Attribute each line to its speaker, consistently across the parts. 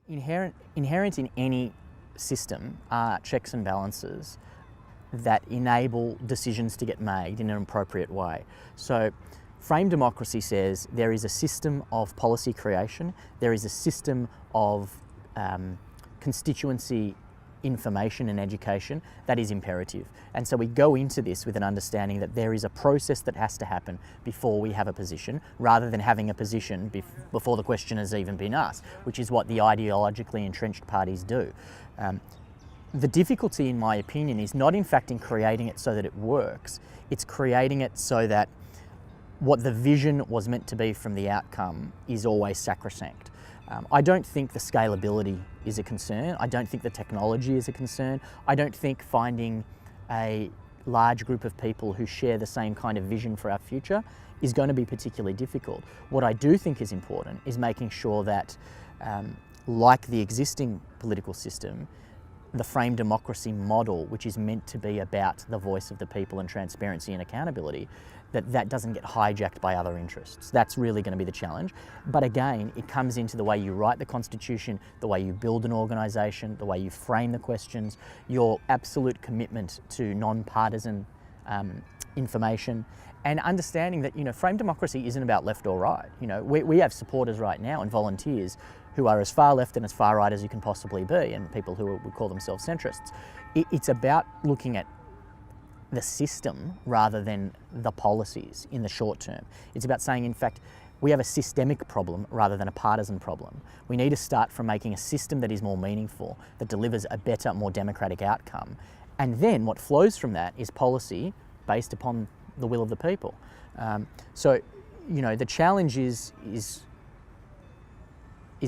Speaker 1: Inherent in any system are checks and balances that enable decisions to get made in an appropriate way. So framed democracy says there is a system of policy creation, there is a system of constituency information and education that is imperative. And so we go into this with an understanding that there is a process that has to happen before we have a position, rather than having a position before the question has even been asked, which is what the ideologically entrenched parties do. The difficulty, in my opinion, is not in fact in creating it so that it works, it's creating it so that what the vision was meant to be from the outcome is always sacrosanct. I don't think the scalability is a concern. I don't think the technology is a concern. I don't think finding a large group of people who share the same kind of vision for our future is going to be particularly difficult. What I do think is important is making sure that, like the existing political system, the framed democracy model, which is meant to be about the voice of the people and transparency and accountability, that doesn't get hijacked by other interests. That's really going to be the challenge. But again, it comes into the way you write the Constitution, the way you build an organisation, the way you frame the questions, your absolute commitment to non-partisan information, and understanding that, framed democracy isn't about left or right. We have supporters right now and volunteers who are as far left and as far right as you can possibly be, and people who would call themselves centrists. It's about looking at the system rather than the policies in the short term. It's about saying, in fact, we have a systemic problem rather than a partisan problem. We need to start from making a system that is more meaningful, that delivers a better, more democratic outcome. And then what flows from that is policy based upon the will of the people. So, the challenge is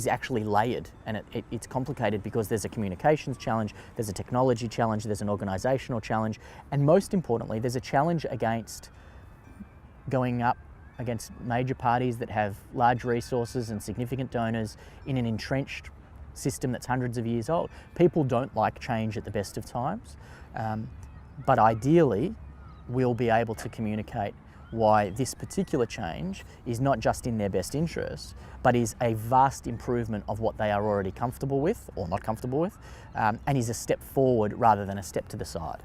Speaker 1: actually layered, and it's complicated because there's a communications challenge, there's a technology challenge, there's an organisational challenge, and most importantly, there's a challenge against going up against major parties that have large resources and significant donors in an entrenched system that's hundreds of years old. People don't like change at the best of times, but ideally, we'll be able to communicate why this particular change is not just in their best interests, but is a vast improvement of what they are already comfortable with or not comfortable with, and is a step forward rather than a step to the side.